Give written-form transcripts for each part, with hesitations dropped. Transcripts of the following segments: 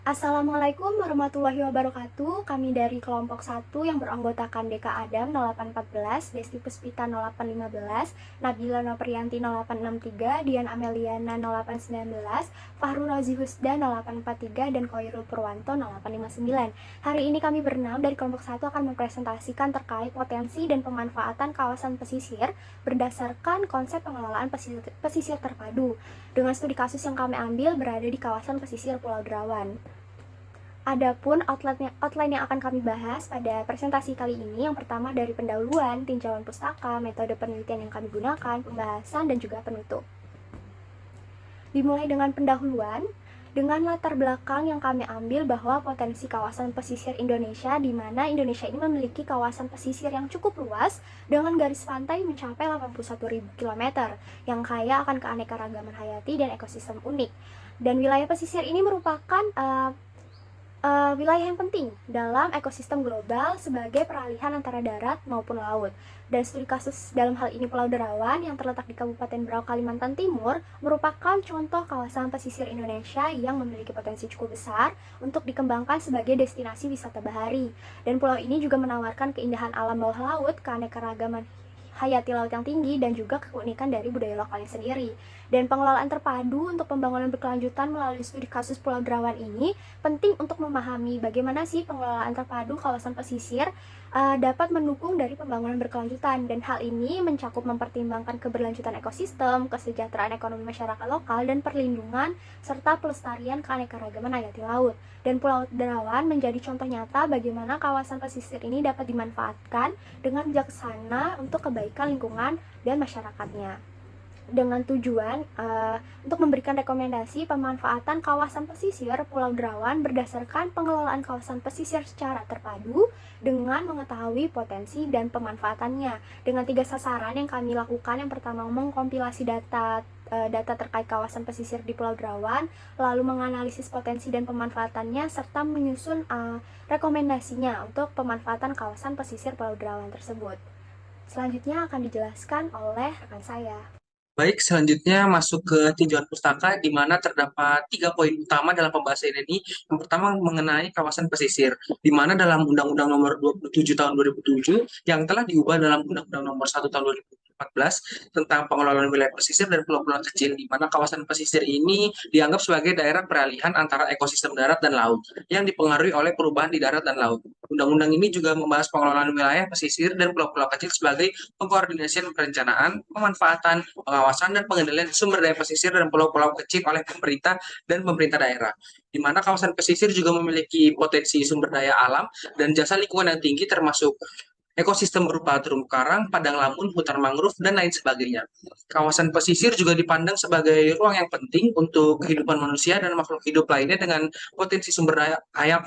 Assalamualaikum warahmatullahi wabarakatuh. Kami dari kelompok 1 yang beranggotakan Deka Adam 0814, Desti Puspita 0815, Nabila Noprianti 0863, Dian Ameliana 0819, Fahru Rozi Husda 0843, dan Koirul Purwanto 0859. Hari ini kami berenam dari kelompok 1 akan mempresentasikan terkait potensi dan pemanfaatan kawasan pesisir berdasarkan konsep pengelolaan pesisir terpadu. Dengan studi kasus yang kami ambil berada di kawasan pesisir Pulau Derawan. Adapun outline yang akan kami bahas pada presentasi kali ini, yang pertama dari pendahuluan, tinjauan pustaka, metode penelitian yang kami gunakan, pembahasan, dan juga penutup. Dimulai dengan pendahuluan, dengan latar belakang yang kami ambil bahwa potensi kawasan pesisir Indonesia, di mana Indonesia ini memiliki kawasan pesisir yang cukup luas dengan garis pantai mencapai 81.000 km yang kaya akan keanekaragaman hayati dan ekosistem unik. Dan wilayah pesisir ini merupakan wilayah yang penting dalam ekosistem global sebagai peralihan antara darat maupun laut. Dan studi kasus dalam hal ini Pulau Derawan yang terletak di Kabupaten Berau, Kalimantan Timur merupakan contoh kawasan pesisir Indonesia yang memiliki potensi cukup besar untuk dikembangkan sebagai destinasi wisata bahari. Dan pulau ini juga menawarkan keindahan alam bawah laut, keanekaragaman hayati laut yang tinggi, dan juga keunikan dari budaya lokalnya sendiri. Dan pengelolaan terpadu untuk pembangunan berkelanjutan melalui studi kasus Pulau Derawan ini penting untuk memahami bagaimana sih pengelolaan terpadu kawasan pesisir dapat mendukung dari pembangunan berkelanjutan, dan hal ini mencakup mempertimbangkan keberlanjutan ekosistem, kesejahteraan ekonomi masyarakat lokal, dan perlindungan serta pelestarian keanekaragaman hayati laut. Dan Pulau Derawan menjadi contoh nyata bagaimana kawasan pesisir ini dapat dimanfaatkan dengan bijaksana untuk kebaikan lingkungan dan masyarakatnya, dengan tujuan untuk memberikan rekomendasi pemanfaatan kawasan pesisir Pulau Derawan berdasarkan pengelolaan kawasan pesisir secara terpadu dengan mengetahui potensi dan pemanfaatannya. Dengan 3 sasaran yang kami lakukan, yang pertama mengkompilasi data terkait kawasan pesisir di Pulau Derawan, lalu menganalisis potensi dan pemanfaatannya, serta menyusun rekomendasinya untuk pemanfaatan kawasan pesisir Pulau Derawan tersebut. Selanjutnya akan dijelaskan oleh rekan saya. Baik, selanjutnya masuk ke tinjauan pustaka, di mana terdapat 3 poin utama dalam pembahasan ini. Yang pertama mengenai kawasan pesisir, di mana dalam Undang-Undang Nomor 27 Tahun 2007 yang telah diubah dalam Undang-Undang Nomor 1 Tahun 2014 tentang pengelolaan wilayah pesisir dan pulau-pulau kecil, di mana kawasan pesisir ini dianggap sebagai daerah peralihan antara ekosistem darat dan laut yang dipengaruhi oleh perubahan di darat dan laut. Undang-undang ini juga membahas pengelolaan wilayah pesisir dan pulau-pulau kecil sebagai pengkoordinasian perencanaan, pemanfaatan, pengawasan, dan pengendalian sumber daya pesisir dan pulau-pulau kecil oleh pemerintah dan pemerintah daerah. Di mana kawasan pesisir juga memiliki potensi sumber daya alam dan jasa lingkungan yang tinggi, termasuk ekosistem berupa terumbu karang, padang lamun, hutan mangrove, dan lain sebagainya. Kawasan pesisir juga dipandang sebagai ruang yang penting untuk kehidupan manusia dan makhluk hidup lainnya dengan potensi sumber daya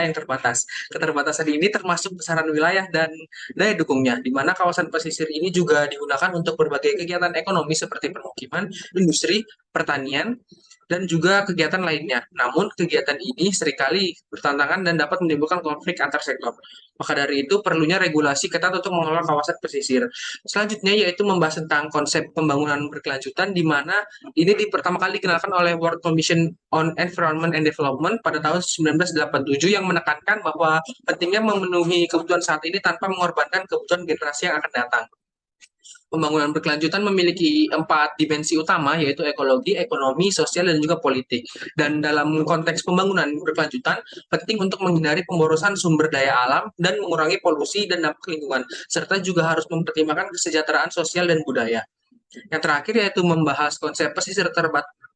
yang terbatas. Keterbatasan ini termasuk besaran wilayah dan daya dukungnya, di mana kawasan pesisir ini juga digunakan untuk berbagai kegiatan ekonomi seperti permukiman, industri, pertanian, dan juga kegiatan lainnya. Namun, kegiatan ini seringkali bertantangan dan dapat menimbulkan konflik antar sektor. Maka dari itu, perlunya regulasi ketat untuk mengelola kawasan pesisir. Selanjutnya, yaitu membahas tentang konsep pembangunan berkelanjutan, di mana ini pertama kali dikenalkan oleh World Commission on Environment and Development pada tahun 1987, yang menekankan bahwa pentingnya memenuhi kebutuhan saat ini tanpa mengorbankan kebutuhan generasi yang akan datang. Pembangunan berkelanjutan memiliki 4 dimensi utama, yaitu ekologi, ekonomi, sosial, dan juga politik. Dan dalam konteks pembangunan berkelanjutan, penting untuk menghindari pemborosan sumber daya alam dan mengurangi polusi dan dampak lingkungan, serta juga harus mempertimbangkan kesejahteraan sosial dan budaya. Yang terakhir yaitu membahas konsep pesisir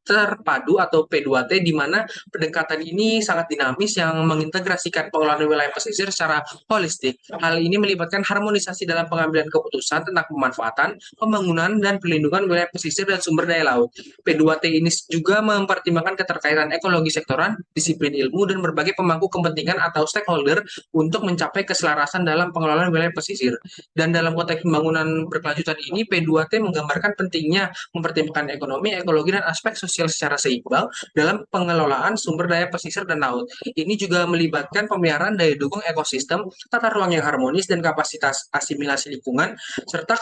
terpadu atau P2T, di mana pendekatan ini sangat dinamis yang mengintegrasikan pengelolaan wilayah pesisir secara holistik. Hal ini melibatkan harmonisasi dalam pengambilan keputusan tentang pemanfaatan, pembangunan, dan perlindungan wilayah pesisir dan sumber daya laut. P2T ini juga mempertimbangkan keterkaitan ekologi sektoral, disiplin ilmu, dan berbagai pemangku kepentingan atau stakeholder untuk mencapai keselarasan dalam pengelolaan wilayah pesisir. Dan dalam konteks pembangunan berkelanjutan ini, P2T menggambarkan pentingnya mempertimbangkan ekonomi, ekologi, dan aspek sosial sosial secara seimbang dalam pengelolaan sumber daya pesisir dan laut. Ini juga melibatkan pemeliharaan daya dukung ekosistem, tata ruang yang harmonis, dan kapasitas asimilasi lingkungan, serta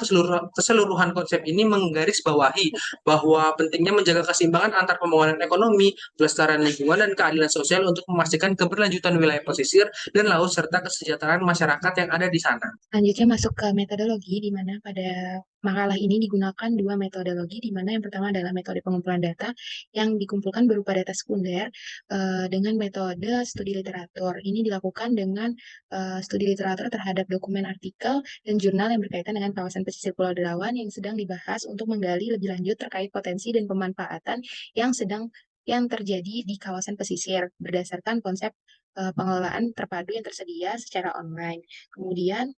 keseluruhan konsep ini menggarisbawahi bahwa pentingnya menjaga keseimbangan antar pembangunan ekonomi, pelestarian lingkungan, dan keadilan sosial untuk memastikan keberlanjutan wilayah pesisir dan laut serta kesejahteraan masyarakat yang ada di sana. Selanjutnya masuk ke metodologi, di mana pada makalah ini digunakan dua metodologi, di mana yang pertama adalah metode pengumpulan data yang dikumpulkan berupa data sekunder dengan metode studi literatur. Ini dilakukan dengan studi literatur terhadap dokumen artikel dan jurnal yang berkaitan dengan kawasan pesisir Pulau Derawan yang sedang dibahas untuk menggali lebih lanjut terkait potensi dan pemanfaatan yang terjadi di kawasan pesisir berdasarkan konsep pengelolaan terpadu yang tersedia secara online. Kemudian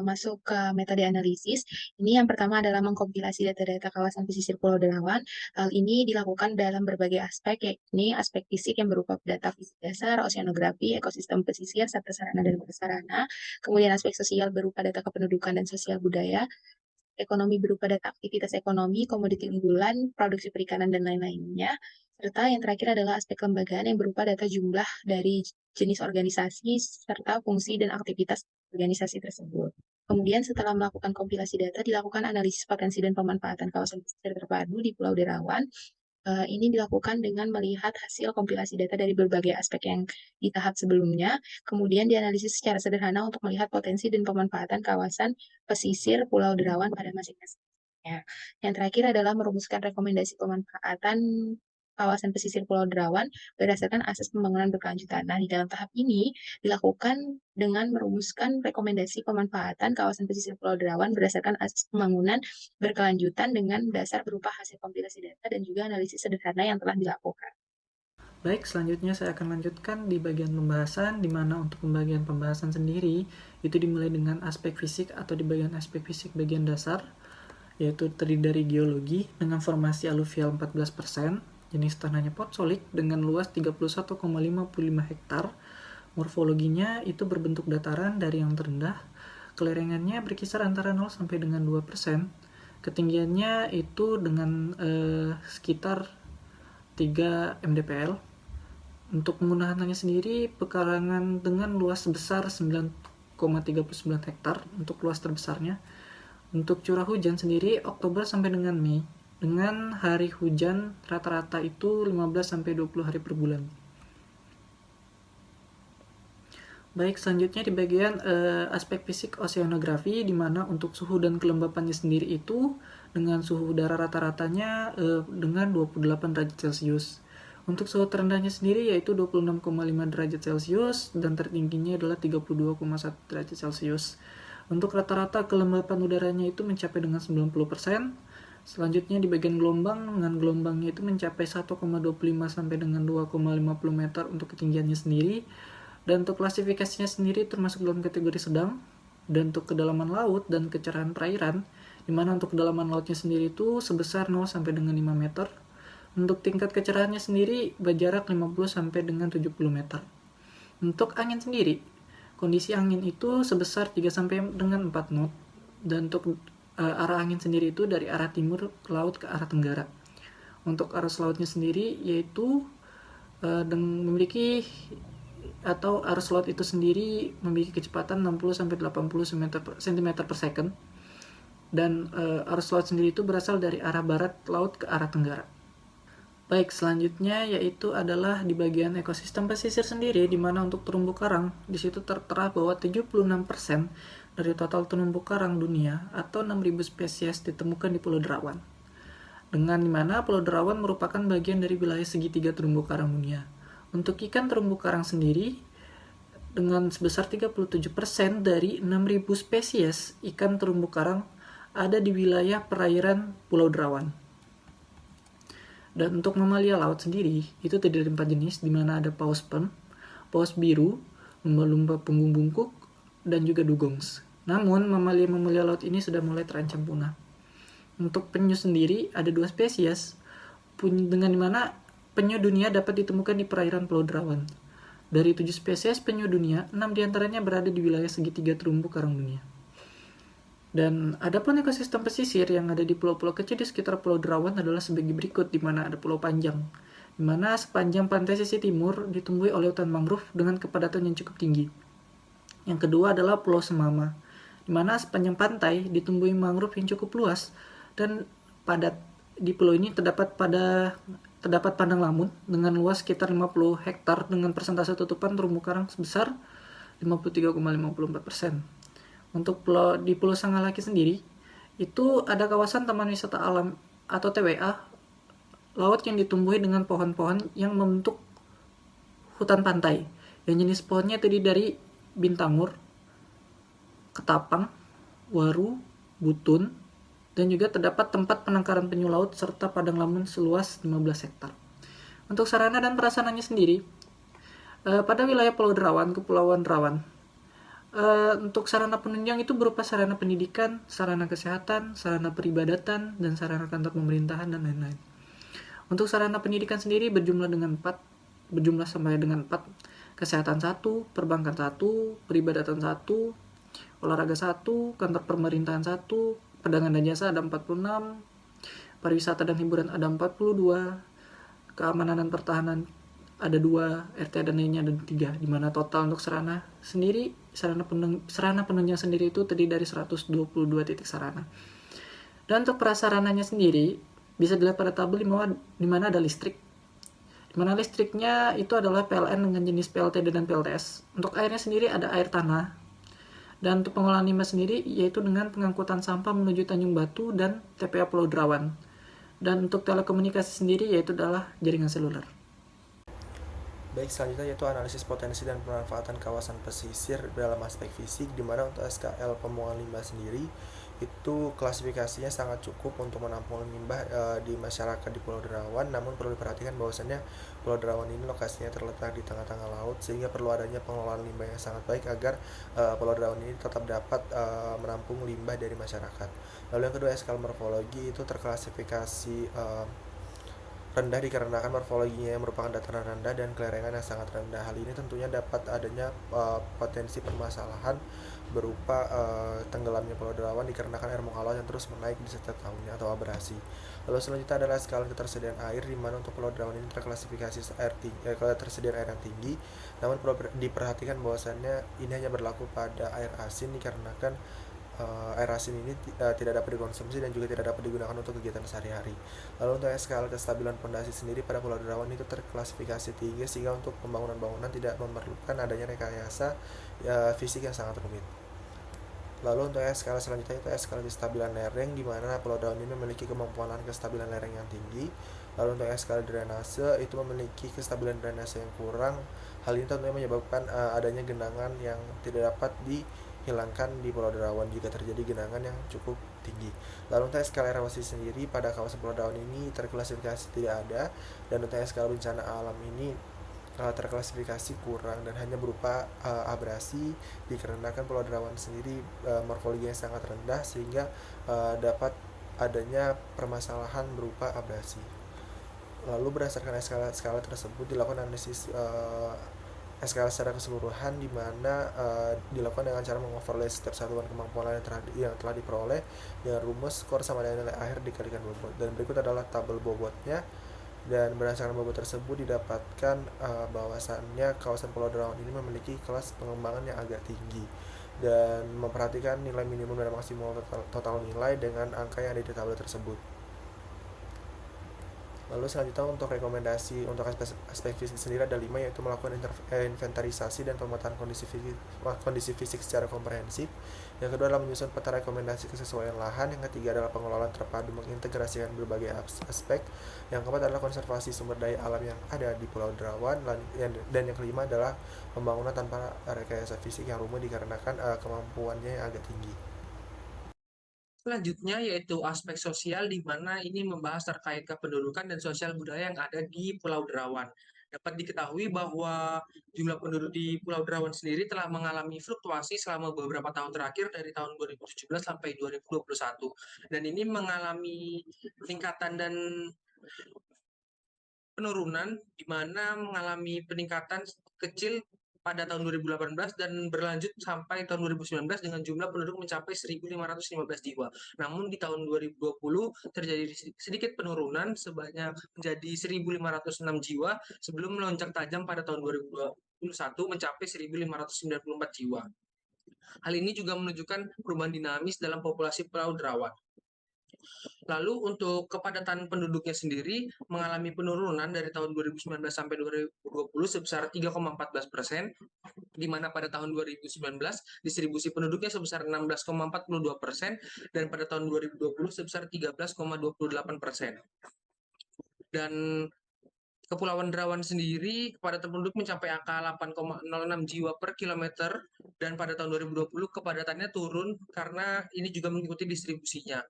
masuk ke metode analisis. Ini yang pertama adalah mengkompilasi data-data kawasan pesisir Pulau Derawan. Hal ini dilakukan dalam berbagai aspek, yakni aspek fisik yang berupa data fisik dasar, oceanografi, ekosistem pesisir, serta sarana dan prasarana. Kemudian aspek sosial berupa data kependudukan dan sosial budaya, ekonomi berupa data aktivitas ekonomi, komoditi unggulan, produksi perikanan, dan lain-lainnya. Serta yang terakhir adalah aspek kelembagaan yang berupa data jumlah dari jenis organisasi, serta fungsi dan aktivitas organisasi tersebut. Kemudian setelah melakukan kompilasi data, dilakukan analisis potensi dan pemanfaatan kawasan pesisir terpadu di Pulau Derawan. Ini dilakukan dengan melihat hasil kompilasi data dari berbagai aspek yang di tahap sebelumnya, kemudian dianalisis secara sederhana untuk melihat potensi dan pemanfaatan kawasan pesisir Pulau Derawan pada masing-masing. Yang terakhir adalah merumuskan rekomendasi pemanfaatan kawasan pesisir Pulau Derawan berdasarkan asas pembangunan berkelanjutan. Nah, di dalam tahap ini dilakukan dengan merumuskan rekomendasi pemanfaatan kawasan pesisir Pulau Derawan berdasarkan asas pembangunan berkelanjutan dengan dasar berupa hasil kompilasi data dan juga analisis sederhana yang telah dilakukan. Baik, selanjutnya saya akan lanjutkan di bagian pembahasan, di mana untuk pembagian pembahasan sendiri itu dimulai dengan aspek fisik atau di bagian aspek fisik bagian dasar, yaitu terdiri dari geologi dengan formasi aluvial 14%, jenis tanahnya potsolik dengan luas 31,55 hektar. Morfologinya itu berbentuk dataran dari yang terendah, kelerengannya berkisar antara 0 sampai dengan 2%, ketinggiannya itu dengan sekitar 3 mdpl. Untuk penggunaannya sendiri, pekarangan dengan luas sebesar 9,39 hektar untuk luas terbesarnya. Untuk curah hujan sendiri Oktober sampai dengan Mei, dengan hari hujan rata-rata itu 15 sampai 20 hari per bulan. Baik, selanjutnya di bagian aspek fisik oceanografi, di mana untuk suhu dan kelembapannya sendiri itu dengan suhu udara rata-ratanya dengan 28 derajat Celcius. Untuk suhu terendahnya sendiri yaitu 26,5 derajat Celcius dan tertingginya adalah 32,1 derajat Celcius. Untuk rata-rata kelembapan udaranya itu mencapai dengan 90%. Selanjutnya di bagian gelombang, dengan gelombangnya itu mencapai 1,25 sampai dengan 2,50 meter untuk ketinggiannya sendiri. Dan untuk klasifikasinya sendiri termasuk dalam kategori sedang. Dan untuk kedalaman laut dan kecerahan perairan, di mana untuk kedalaman lautnya sendiri itu sebesar 0 sampai dengan 5 meter. Untuk tingkat kecerahannya sendiri berjarak 50 sampai dengan 70 meter. Untuk angin sendiri, kondisi angin itu sebesar 3 sampai dengan 4 knot. Dan untuk arah angin sendiri itu dari arah timur ke laut ke arah tenggara. Untuk arus lautnya sendiri yaitu memiliki atau arus laut itu sendiri memiliki kecepatan 60 sampai 80 cm per second. Dan arus laut sendiri itu berasal dari arah barat laut ke arah tenggara. Baik, selanjutnya yaitu adalah di bagian ekosistem pesisir sendiri, di mana untuk terumbu karang di situ tertera bahwa 76% dari total terumbu karang dunia atau 6.000 spesies ditemukan di Pulau Derawan. Dengan dimana Pulau Derawan merupakan bagian dari wilayah segitiga terumbu karang dunia. Untuk ikan terumbu karang sendiri, dengan sebesar 37% dari 6.000 spesies ikan terumbu karang ada di wilayah perairan Pulau Derawan. Dan untuk mamalia laut sendiri, itu terdiri dari 4 jenis, di mana ada paus sperm, paus biru, lumba-lumba punggung bungkuk, dan juga dugongs. Namun, mamalia laut ini sudah mulai terancam punah. Untuk penyu sendiri, ada 2 spesies, dengan dimana penyu dunia dapat ditemukan di perairan Pulau Derawan. Dari 7 spesies penyu dunia, 6 diantaranya berada di wilayah segitiga terumbu karang dunia. Dan adapun ekosistem pesisir yang ada di pulau-pulau kecil di sekitar Pulau Derawan adalah sebagai berikut, di mana ada Pulau Panjang, di mana sepanjang pantai sisi timur ditumbuhi oleh hutan mangrove dengan kepadatan yang cukup tinggi. Yang kedua adalah Pulau Semama, di mana sepanjang pantai ditumbuhi mangrove yang cukup luas dan padat. Di pulau ini terdapat padang lamun dengan luas sekitar 50 hektar dengan persentase tutupan terumbu karang sebesar 53,54%. Untuk di Pulau Sangalaki sendiri, itu ada kawasan Taman Wisata Alam atau TWA, laut yang ditumbuhi dengan pohon-pohon yang membentuk hutan pantai. Yang jenis pohonnya terdiri dari bintangur, ketapang, waru, butun, dan juga terdapat tempat penangkaran penyu laut serta padang lamun seluas 15 hektar. Untuk sarana dan prasarananya sendiri, pada wilayah Pulau Derawan, Kepulauan Derawan, untuk sarana penunjang itu berupa sarana pendidikan, sarana kesehatan, sarana peribadatan, dan sarana kantor pemerintahan, dan lain-lain. Untuk sarana pendidikan sendiri berjumlah sampai dengan 4, kesehatan 1, perbankan 1, peribadatan 1, olahraga 1, kantor pemerintahan 1, perdagangan dan jasa ada 46, pariwisata dan hiburan ada 42, keamanan dan pertahanan ada 2, RT dan lainnya ada 3, di mana total untuk sarana penunjang sendiri itu terdiri dari 122 titik sarana. Dan untuk prasarananya sendiri bisa dilihat pada tabel di mana ada listrik. Di mana listriknya itu adalah PLN dengan jenis PLTD dan PLTS. Untuk airnya sendiri ada air tanah. Dan untuk pengolahan limbah sendiri yaitu dengan pengangkutan sampah menuju Tanjung Batu dan TPA Pulau Derawan. Dan untuk telekomunikasi sendiri yaitu adalah jaringan seluler. Baik, selanjutnya yaitu analisis potensi dan pemanfaatan kawasan pesisir dalam aspek fisik, di mana untuk SKL pembuangan limbah sendiri itu klasifikasinya sangat cukup untuk menampung limbah di masyarakat di Pulau Derawan. Namun perlu diperhatikan bahwasannya Pulau Derawan ini lokasinya terletak di tengah-tengah laut, sehingga perlu adanya pengelolaan limbah yang sangat baik agar Pulau Derawan ini tetap dapat menampung limbah dari masyarakat. Lalu yang kedua, skala morfologi itu terklasifikasi rendah dikarenakan morfologinya yang merupakan dataran rendah dan kelerengan yang sangat rendah. Hal ini tentunya dapat adanya potensi permasalahan berupa tenggelamnya Pulau Derawan dikarenakan air mengalau yang terus menaik di setiap tahunnya atau abrasi. Lalu selanjutnya adalah skala ketersediaan air, di mana untuk Pulau Derawan ini terklasifikasi ketersediaan air yang tinggi. Namun perlu diperhatikan bahwasannya ini hanya berlaku pada air asin dikarenakan air asin ini tidak dapat dikonsumsi dan juga tidak dapat digunakan untuk kegiatan sehari-hari. Lalu untuk skala kestabilan pondasi sendiri pada Pulau Derawan itu terklasifikasi tinggi, sehingga untuk pembangunan bangunan tidak memerlukan adanya rekayasa fisik yang sangat rumit. Lalu untuk skala selanjutnya itu skala kestabilan lereng, di mana Pulau Derawan ini memiliki kemampuan kestabilan lereng yang tinggi. Lalu untuk skala drainase itu memiliki kestabilan drainase yang kurang. Hal ini tentunya menyebabkan adanya genangan yang tidak dapat dihilangkan di Pulau Derawan jika terjadi genangan yang cukup tinggi. Lalu untuk skala erosi sendiri pada kawasan Pulau Derawan ini terklasifikasi tidak ada, dan untuk skala bencana alam ini terklasifikasi kurang dan hanya berupa abrasi dikarenakan Pulau Derawan sendiri morfologinya sangat rendah, sehingga dapat adanya permasalahan berupa abrasi. Lalu berdasarkan skala tersebut dilakukan analisis skala secara keseluruhan, di mana dilakukan dengan cara mengoverlay setiap satuan kemampuan yang telah diperoleh dengan rumus skor sama dengan nilai akhir dikalikan bobot. Dan berikut adalah tabel bobotnya. Dan berdasarkan bobot tersebut didapatkan bahwasannya kawasan Pulau Derawan ini memiliki kelas pengembangan yang agak tinggi, dan memperhatikan nilai minimum dan maksimal total nilai dengan angka yang ada di tabel tersebut. Lalu selanjutnya untuk rekomendasi untuk aspek fisik sendiri ada 5, yaitu melakukan inventarisasi dan pemetaan kondisi fisik secara komprehensif. Yang kedua adalah menyusun peta rekomendasi kesesuaian lahan. Yang ketiga adalah pengelolaan terpadu mengintegrasikan berbagai aspek. Yang keempat adalah konservasi sumber daya alam yang ada di Pulau Derawan. Dan yang kelima adalah pembangunan tanpa rekayasa fisik yang rumit dikarenakan kemampuannya yang agak tinggi. Selanjutnya yaitu aspek sosial, di mana ini membahas terkait kependudukan dan sosial budaya yang ada di Pulau Derawan. Dapat diketahui bahwa jumlah penduduk di Pulau Derawan sendiri telah mengalami fluktuasi selama beberapa tahun terakhir dari tahun 2017 sampai 2021. Dan ini mengalami peningkatan dan penurunan, di mana mengalami peningkatan kecil pada tahun 2018 dan berlanjut sampai tahun 2019 dengan jumlah penduduk mencapai 1.515 jiwa. Namun di tahun 2020 terjadi sedikit penurunan sebanyak menjadi 1.506 jiwa sebelum melonjak tajam pada tahun 2021 mencapai 1.594 jiwa. Hal ini juga menunjukkan perubahan dinamis dalam populasi Pulau Derawan. Lalu untuk kepadatan penduduknya sendiri mengalami penurunan dari tahun 2019 sampai 2020 sebesar 3,14%, di mana pada tahun 2019 distribusi penduduknya sebesar 16,42% dan pada tahun 2020 sebesar 13,28%. Dan Kepulauan Derawan sendiri kepadatan penduduk mencapai angka 8,06 jiwa per kilometer dan pada tahun 2020 kepadatannya turun karena ini juga mengikuti distribusinya.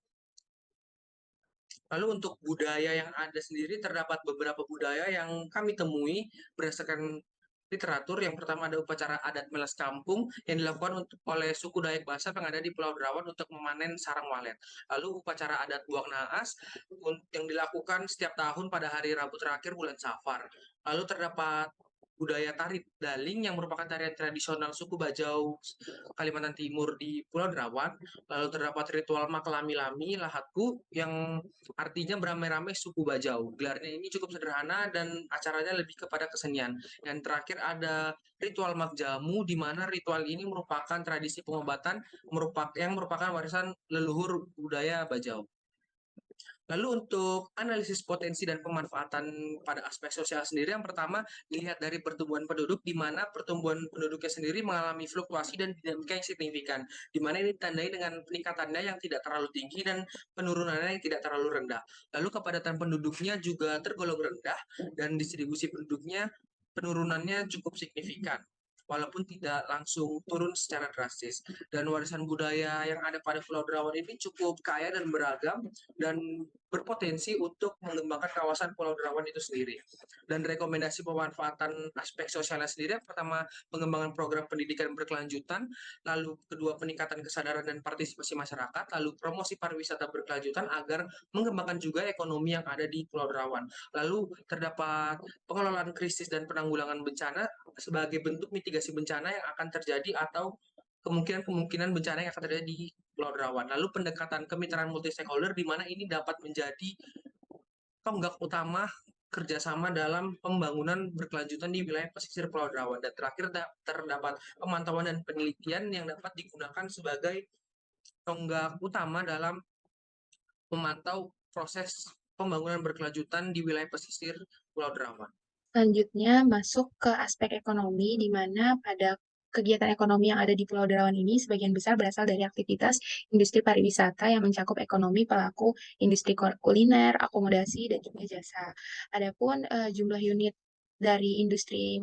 Lalu untuk budaya yang ada sendiri, terdapat beberapa budaya yang kami temui berdasarkan literatur. Yang pertama ada upacara adat melas kampung yang dilakukan oleh suku Dayak Basab yang ada di Pulau Derawan untuk memanen sarang walet. Lalu upacara adat buang naas yang dilakukan setiap tahun pada hari Rabu terakhir bulan Safar. Lalu terdapat budaya tari daling yang merupakan tarian tradisional suku Bajau Kalimantan Timur di Pulau Derawan. Lalu terdapat ritual maklami-lami lahatku yang artinya beramai-ramai suku Bajau. Gelarnya ini cukup sederhana dan acaranya lebih kepada kesenian. Yang terakhir ada ritual magjamu, di mana ritual ini merupakan tradisi pengobatan yang merupakan warisan leluhur budaya Bajau. Lalu untuk analisis potensi dan pemanfaatan pada aspek sosial sendiri, yang pertama dilihat dari pertumbuhan penduduk, di mana pertumbuhan penduduknya sendiri mengalami fluktuasi dan dinamika yang signifikan, di mana ini ditandai dengan peningkatannya yang tidak terlalu tinggi dan penurunannya yang tidak terlalu rendah. Lalu kepadatan penduduknya juga tergolong rendah dan distribusi penduduknya penurunannya cukup signifikan, walaupun tidak langsung turun secara drastis. Dan warisan budaya yang ada pada Pulau Derawan ini cukup kaya dan beragam dan berpotensi untuk mengembangkan kawasan Pulau Derawan itu sendiri. Dan rekomendasi pemanfaatan aspek sosialnya sendiri, yang pertama pengembangan program pendidikan berkelanjutan, lalu kedua peningkatan kesadaran dan partisipasi masyarakat, lalu promosi pariwisata berkelanjutan agar mengembangkan juga ekonomi yang ada di Pulau Derawan. Lalu terdapat pengelolaan krisis dan penanggulangan bencana sebagai bentuk mitigasi bencana yang akan terjadi atau kemungkinan bencana yang akan terjadi di Pulau Derawan. Lalu pendekatan kemitraan multi stakeholder, di mana ini dapat menjadi tonggak utama kerjasama dalam pembangunan berkelanjutan di wilayah pesisir Pulau Derawan. Dan terakhir terdapat pemantauan dan penelitian yang dapat digunakan sebagai tonggak utama dalam memantau proses pembangunan berkelanjutan di wilayah pesisir Pulau Derawan. Selanjutnya masuk ke aspek ekonomi, di mana pada kegiatan ekonomi yang ada di Pulau Derawan ini sebagian besar berasal dari aktivitas industri pariwisata yang mencakup ekonomi pelaku industri kuliner, akomodasi, dan juga jasa. Adapun jumlah unit dari industri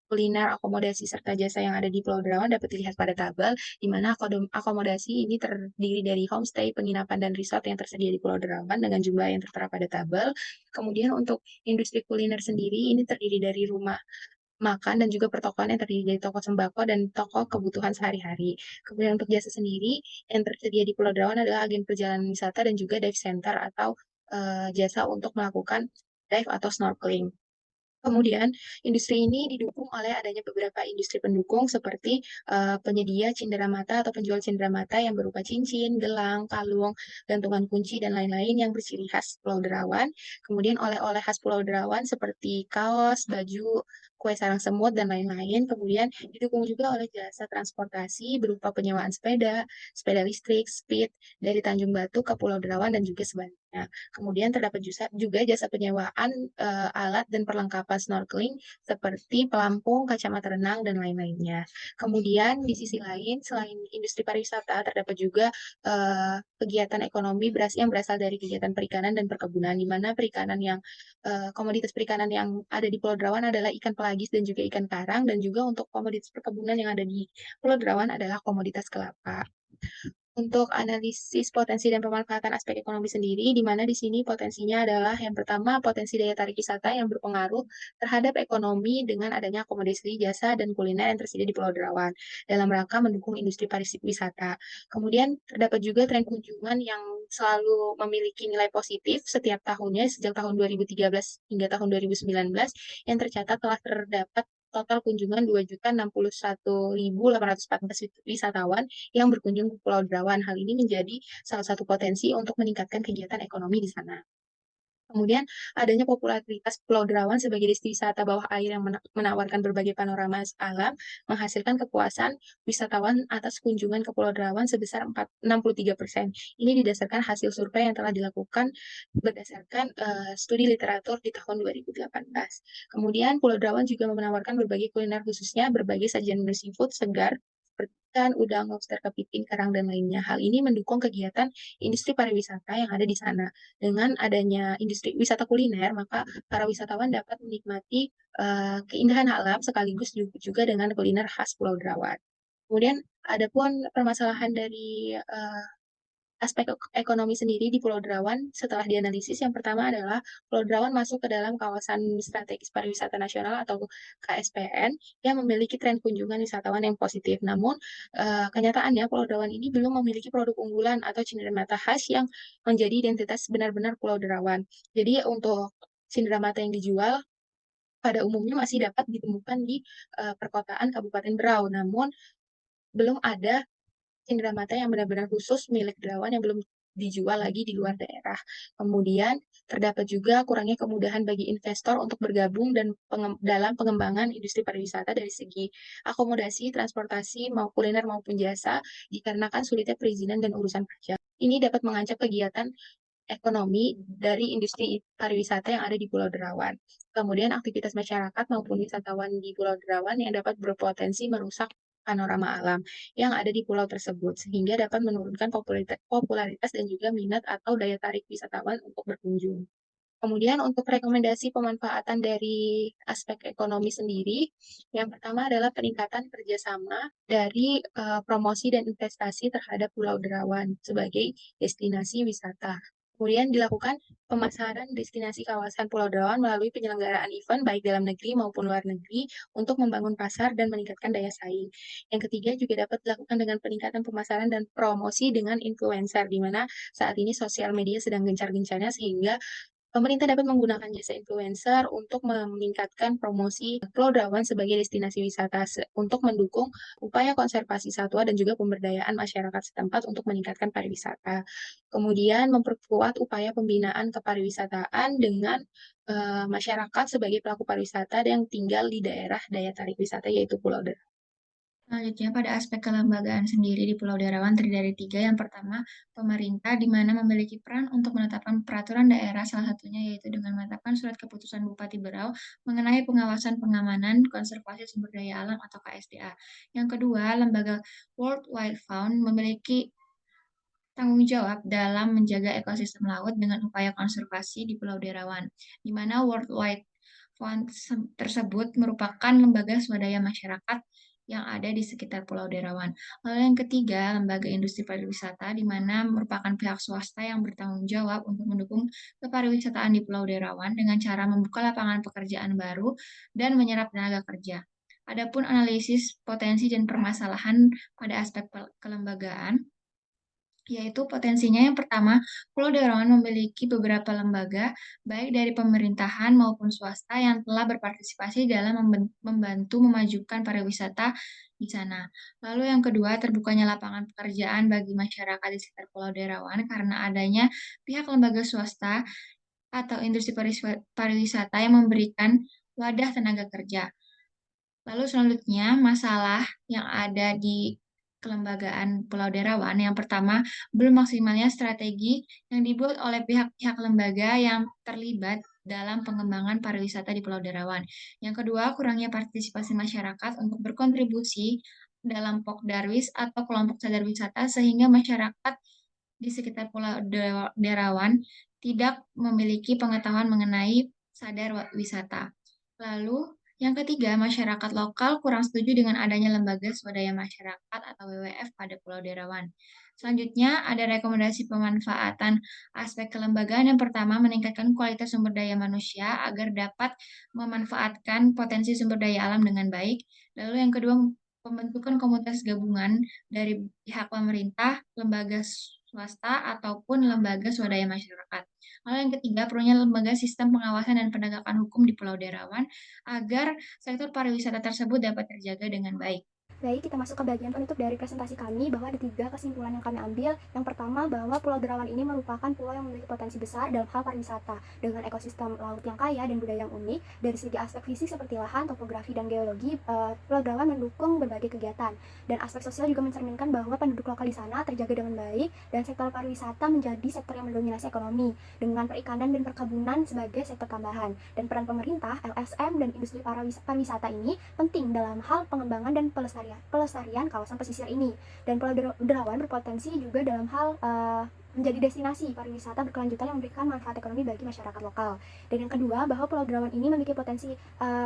kuliner, akomodasi, serta jasa yang ada di Pulau Derawan dapat dilihat pada tabel, di mana akomodasi ini terdiri dari homestay, penginapan, dan resort yang tersedia di Pulau Derawan dengan jumlah yang tertera pada tabel. Kemudian untuk industri kuliner sendiri, ini terdiri dari rumah makan dan juga pertokoan yang terdiri dari toko sembako dan toko kebutuhan sehari-hari. Kemudian untuk jasa sendiri, yang tersedia di Pulau Derawan adalah agen perjalanan wisata dan juga dive center atau jasa untuk melakukan dive atau snorkeling. Kemudian, industri ini didukung oleh adanya beberapa industri pendukung seperti penyedia cenderamata atau penjual cenderamata yang berupa cincin, gelang, kalung, gantungan kunci, dan lain-lain yang bersiri khas Pulau Derawan. Kemudian oleh-oleh khas Pulau Derawan seperti kaos, baju, kue sarang semut, dan lain-lain. Kemudian didukung juga oleh jasa transportasi berupa penyewaan sepeda, sepeda listrik, speed, dari Tanjung Batu ke Pulau Derawan, dan juga sebaliknya. Kemudian terdapat juga jasa penyewaan alat dan perlengkapan snorkeling seperti pelampung, kacamata renang, dan lain-lainnya. Kemudian di sisi lain, selain industri pariwisata, terdapat juga kegiatan ekonomi yang berasal dari kegiatan perikanan dan perkebunan, di mana komoditas perikanan yang ada di Pulau Derawan adalah ikan pelagis dan juga ikan karang, dan juga untuk komoditas perkebunan yang ada di Pulau Derawan adalah komoditas kelapa. Untuk analisis potensi dan pemanfaatan aspek ekonomi sendiri, di mana di sini potensinya adalah yang pertama potensi daya tarik wisata yang berpengaruh terhadap ekonomi dengan adanya akomodasi, jasa, dan kuliner yang tersedia di Pulau Derawan dalam rangka mendukung industri pariwisata. Kemudian terdapat juga tren kunjungan yang selalu memiliki nilai positif setiap tahunnya sejak tahun 2013 hingga tahun 2019 yang tercatat telah terdapat total kunjungan 2.061.814 wisatawan yang berkunjung ke Pulau Derawan. Hal ini menjadi salah satu potensi untuk meningkatkan kegiatan ekonomi di sana. Kemudian adanya popularitas Pulau Derawan sebagai destinasi wisata bawah air yang menawarkan berbagai panorama alam menghasilkan kepuasan wisatawan atas kunjungan ke Pulau Derawan sebesar 63%. Ini didasarkan hasil survei yang telah dilakukan berdasarkan studi literatur di tahun 2018. Kemudian Pulau Derawan juga menawarkan berbagai kuliner, khususnya berbagai sajian menu seafood segar seperti ikan, udang, lobster, kepiting, kerang, dan lainnya. Hal ini mendukung kegiatan industri pariwisata yang ada di sana. Dengan adanya industri wisata kuliner, maka para wisatawan dapat menikmati keindahan alam sekaligus juga dengan kuliner khas Pulau Derawan. Kemudian ada pun permasalahan dari aspek ekonomi sendiri di Pulau Derawan setelah dianalisis. Yang pertama adalah Pulau Derawan masuk ke dalam kawasan strategis pariwisata nasional atau KSPN yang memiliki tren kunjungan wisatawan yang positif. Namun kenyataannya Pulau Derawan ini belum memiliki produk unggulan atau cenderamata khas yang menjadi identitas benar-benar Pulau Derawan. Jadi untuk cenderamata yang dijual pada umumnya masih dapat ditemukan di perkotaan Kabupaten Berau, namun belum ada cenderamata yang benar-benar khusus milik Derawan yang belum dijual lagi di luar daerah. Kemudian terdapat juga kurangnya kemudahan bagi investor untuk bergabung dan dalam pengembangan industri pariwisata dari segi akomodasi, transportasi, kuliner maupun jasa, dikarenakan sulitnya perizinan dan urusan pajak. Ini dapat mengancam kegiatan ekonomi dari industri pariwisata yang ada di Pulau Derawan. Kemudian aktivitas masyarakat maupun wisatawan di Pulau Derawan yang dapat berpotensi merusak panorama alam yang ada di pulau tersebut, sehingga dapat menurunkan popularitas dan juga minat atau daya tarik wisatawan untuk berkunjung. Kemudian untuk rekomendasi pemanfaatan dari aspek ekonomi sendiri, yang pertama adalah peningkatan kerjasama dari promosi dan investasi terhadap Pulau Derawan sebagai destinasi wisata. Kemudian dilakukan pemasaran destinasi kawasan Pulau Derawan melalui penyelenggaraan event baik dalam negeri maupun luar negeri untuk membangun pasar dan meningkatkan daya saing. Yang ketiga juga dapat dilakukan dengan peningkatan pemasaran dan promosi dengan influencer, di mana saat ini sosial media sedang gencar-gencarnya, sehingga pemerintah dapat menggunakan jasa influencer untuk meningkatkan promosi Pulau Derawan sebagai destinasi wisata untuk mendukung upaya konservasi satwa dan juga pemberdayaan masyarakat setempat untuk meningkatkan pariwisata. Kemudian memperkuat upaya pembinaan kepariwisataan dengan masyarakat sebagai pelaku pariwisata yang tinggal di daerah daya tarik wisata yaitu Pulau Derawan. Selanjutnya, pada aspek kelembagaan sendiri di Pulau Derawan terdiri dari 3. Yang pertama, pemerintah di mana memiliki peran untuk menetapkan peraturan daerah, salah satunya yaitu dengan menetapkan surat keputusan Bupati Berau mengenai pengawasan pengamanan konservasi sumber daya alam atau KSDA. Yang kedua, lembaga World Wide Fund memiliki tanggung jawab dalam menjaga ekosistem laut dengan upaya konservasi di Pulau Derawan, di mana World Wide Fund tersebut merupakan lembaga swadaya masyarakat yang ada di sekitar Pulau Derawan. Lalu yang ketiga, lembaga industri pariwisata, di mana merupakan pihak swasta yang bertanggung jawab untuk mendukung kepariwisataan di Pulau Derawan dengan cara membuka lapangan pekerjaan baru dan menyerap tenaga kerja. Adapun analisis potensi dan permasalahan pada aspek kelembagaan, yaitu potensinya yang pertama, Pulau Derawan memiliki beberapa lembaga, baik dari pemerintahan maupun swasta yang telah berpartisipasi dalam membantu memajukan pariwisata di sana. Lalu yang kedua, terbukanya lapangan pekerjaan bagi masyarakat di sekitar Pulau Derawan karena adanya pihak lembaga swasta atau industri pariwisata yang memberikan wadah tenaga kerja. Lalu selanjutnya, masalah yang ada di kelembagaan Pulau Derawan. Yang pertama, belum maksimalnya strategi yang dibuat oleh pihak-pihak lembaga yang terlibat dalam pengembangan pariwisata di Pulau Derawan. Yang kedua, kurangnya partisipasi masyarakat untuk berkontribusi dalam Pokdarwis atau kelompok sadar wisata, sehingga masyarakat di sekitar Pulau Derawan tidak memiliki pengetahuan mengenai sadar wisata. Lalu, yang ketiga, masyarakat lokal kurang setuju dengan adanya lembaga swadaya masyarakat atau WWF pada Pulau Derawan. Selanjutnya, ada rekomendasi pemanfaatan aspek kelembagaan. Yang pertama, meningkatkan kualitas sumber daya manusia agar dapat memanfaatkan potensi sumber daya alam dengan baik. Lalu yang kedua, pembentukan komunitas gabungan dari pihak pemerintah, lembaga swasta, ataupun lembaga swadaya masyarakat. Lalu yang ketiga, perlunya lembaga sistem pengawasan dan penegakan hukum di Pulau Derawan agar sektor pariwisata tersebut dapat terjaga dengan baik. Baik, kita masuk ke bagian penutup dari presentasi kami bahwa ada 3 kesimpulan yang kami ambil. Yang pertama, bahwa Pulau Derawan ini merupakan pulau yang memiliki potensi besar dalam hal pariwisata dengan ekosistem laut yang kaya dan budaya yang unik. Dari segi aspek fisik seperti lahan, topografi, dan geologi, Pulau Derawan mendukung berbagai kegiatan. Dan aspek sosial juga mencerminkan bahwa penduduk lokal di sana terjaga dengan baik dan sektor pariwisata menjadi sektor yang mendominasi ekonomi dengan perikanan dan perkebunan sebagai sektor tambahan. Dan peran pemerintah, LSM, dan industri pariwisata ini penting dalam hal pengembangan dan pelestarian kawasan pesisir ini. Dan Pulau Derawan berpotensi juga dalam hal menjadi destinasi pariwisata berkelanjutan yang memberikan manfaat ekonomi bagi masyarakat lokal. Dan yang kedua, bahwa Pulau Derawan ini memiliki potensi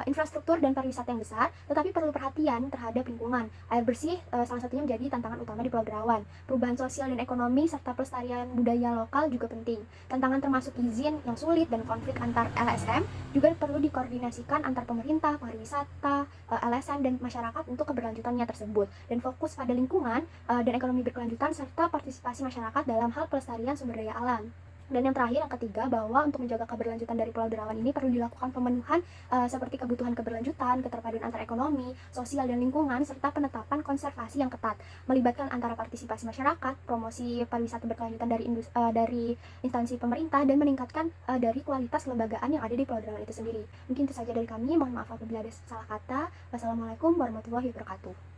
infrastruktur dan pariwisata yang besar, tetapi perlu perhatian terhadap lingkungan. Air bersih salah satunya menjadi tantangan utama di Pulau Derawan. Perubahan sosial dan ekonomi serta pelestarian budaya lokal juga penting. Tantangan termasuk izin yang sulit dan konflik antar LSM juga perlu dikoordinasikan antar pemerintah, pariwisata, LSM, dan masyarakat untuk keberlanjutannya tersebut. Dan fokus pada lingkungan dan ekonomi berkelanjutan serta partisipasi masyarakat dalam hal pelestarian sumber daya alam. Dan yang terakhir, yang ketiga, bahwa untuk menjaga keberlanjutan dari Pulau Derawan ini perlu dilakukan pemenuhan seperti kebutuhan keberlanjutan, keterpaduan antara ekonomi, sosial, dan lingkungan, serta penetapan konservasi yang ketat, melibatkan antara partisipasi masyarakat, promosi pariwisata berkelanjutan dari instansi pemerintah, dan meningkatkan dari kualitas kelembagaan yang ada di Pulau Derawan itu sendiri. Mungkin itu saja dari kami, mohon maaf apabila ada salah kata. Wassalamualaikum warahmatullahi wabarakatuh.